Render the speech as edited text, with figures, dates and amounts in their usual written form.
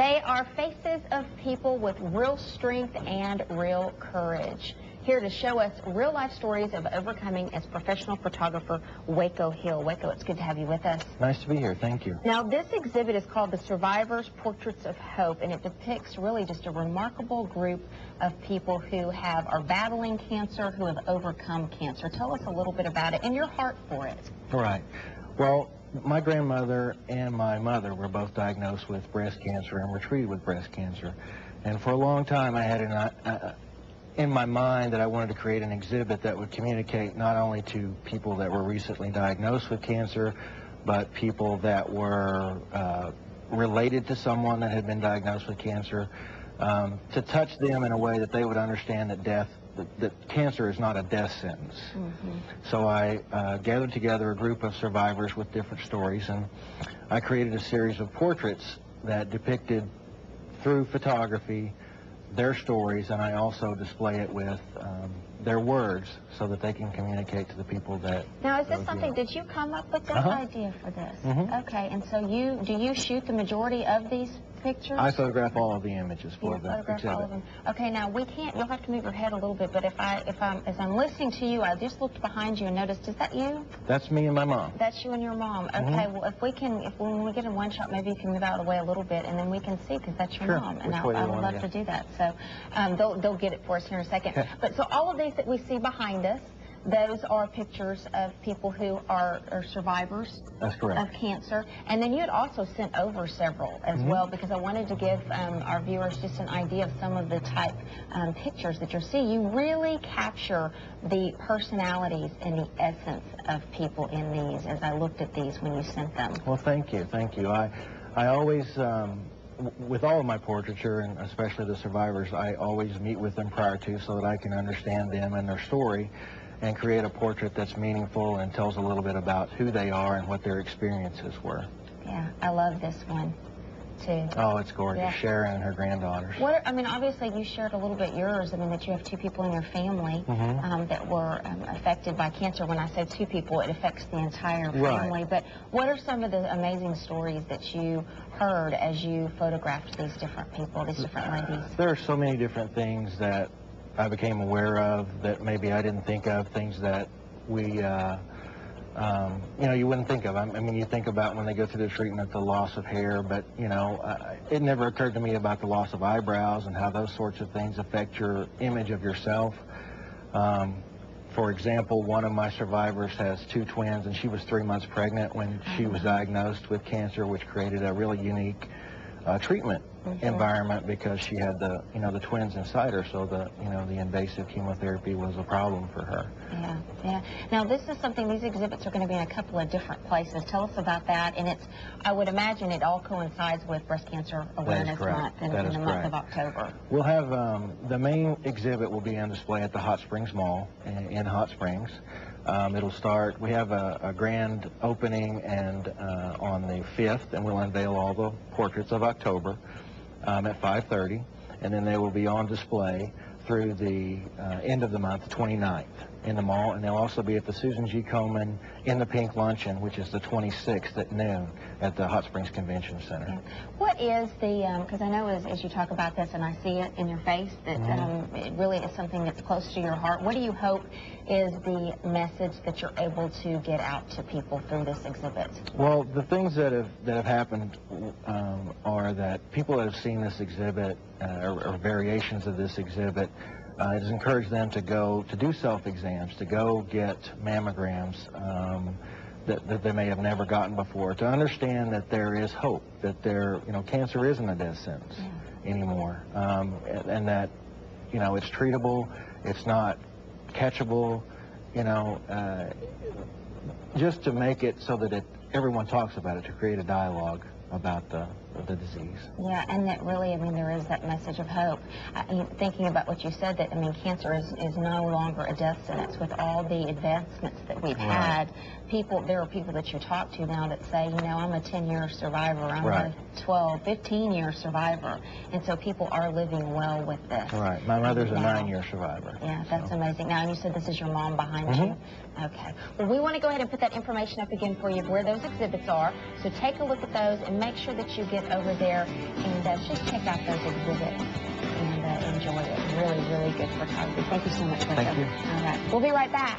They are faces of people with real strength and real courage. Here to show us real-life stories of overcoming is professional photographer Waco Hill. Waco, it's good to have you with us. Nice to be here. Thank you. Now, this exhibit is called The Survivors Portraits of Hope, and it depicts really just a remarkable group of people who are battling cancer, who have overcome cancer. Tell us a little bit about it and your heart for it. All right. Well, my grandmother and my mother were both diagnosed with breast cancer and were treated with breast cancer. And for a long time, I had in my mind that I wanted to create an exhibit that would communicate not only to people that were recently diagnosed with cancer, but people that were related to someone that had been diagnosed with cancer, to touch them in a way that they would understand that cancer is not a death sentence. Mm-hmm. So I gathered together a group of survivors with different stories, and I created a series of portraits that depicted through photography their stories, and I also display it with their words so that they can communicate to the people that... Now, is this something, did you come up with this idea for this? Mm-hmm. Okay, and so do you shoot the majority of these pictures? I photograph all of the images for the exhibit. All of them. Okay, now we can't, you'll have to move your head a little bit, but as I'm listening to you, I just looked behind you and noticed, is that you? That's me and my mom. That's you and your mom. Okay, Mm-hmm. well, when we get in one shot, maybe you can move out of the way a little bit, and then we can see, because that's your Sure. mom, and Which I way do you would want love to to do that. So they'll get it for us here in a second. Okay. But so all of these that we see behind us, those are pictures of people who are survivors That's correct. of cancer. And then you had also sent over several as well, because I wanted to give our viewers just an idea of some of the type pictures that you'll see. You really capture the personalities and the essence of people in these as I looked at these when you sent them. Well, thank you. Thank you. I always... with all of my portraiture, and especially the survivors, I always meet with them prior to so that I can understand them and their story and create a portrait that's meaningful and tells a little bit about who they are and what their experiences were. Yeah, I love this one, too. Oh, it's gorgeous. Yeah. Sharon and her granddaughters. Obviously you shared a little bit yours. I mean, that you have two people in your family that were affected by cancer. When I say two people, it affects the entire family. Right. But what are some of the amazing stories that you heard as you photographed these different people, these different ladies? There are so many different things that I became aware of that maybe I didn't think of, things that we, you wouldn't think of. I mean, you think about when they go through the treatment, the loss of hair, but, it never occurred to me about the loss of eyebrows and how those sorts of things affect your image of yourself. For example, one of my survivors has two twins, and she was 3 months pregnant when she was diagnosed with cancer, which created a really unique treatment environment because she had the twins inside her, so the invasive chemotherapy was a problem for her. Yeah. Now this is something, these exhibits are going to be in a couple of different places. Tell us about that, and I would imagine it all coincides with Breast Cancer Awareness Month in the month of October. We'll have, the main exhibit will be on display at the Hot Springs Mall in Hot Springs. It'll start, we have a grand opening on the 5th, and we'll unveil all the portraits of October at 5:30, and then they will be on display through the end of the month, 29th, in the mall, and they'll also be at the Susan G. Komen in the Pink Luncheon, which is the 26th at noon at the Hot Springs Convention Center. Yeah. What is because I know as you talk about this and I see it in your face that it really is something that's close to your heart. What do you hope is the message that you're able to get out to people through this exhibit? Well, the things that have happened are that people that have seen this exhibit or variations of this exhibit, it has encouraged them to go to do self-exams, to go get mammograms that they may have never gotten before, to understand that there is hope, that cancer isn't a death sentence anymore, and that it's treatable, it's not catchable, just to make it so that everyone talks about it, to create a dialogue about the disease. Yeah, and that really, there is that message of hope. Thinking about what you said, that, cancer is no longer a death sentence. With all the advancements that we've had, there are people that you talk to now that say, I'm a 10-year survivor, I'm a 12, 15-year survivor. And so people are living well with this. Right. My mother's a 9-year survivor. Yeah, that's amazing. Now, and you said this is your mom behind you. Okay. Well, we want to go ahead and put that information up again for you of where those exhibits are. So take a look at those and make sure that you get over there and just check out those exhibits and enjoy it. Really, really good photography. Thank you so much, Brenda. Thank you. All right. We'll be right back.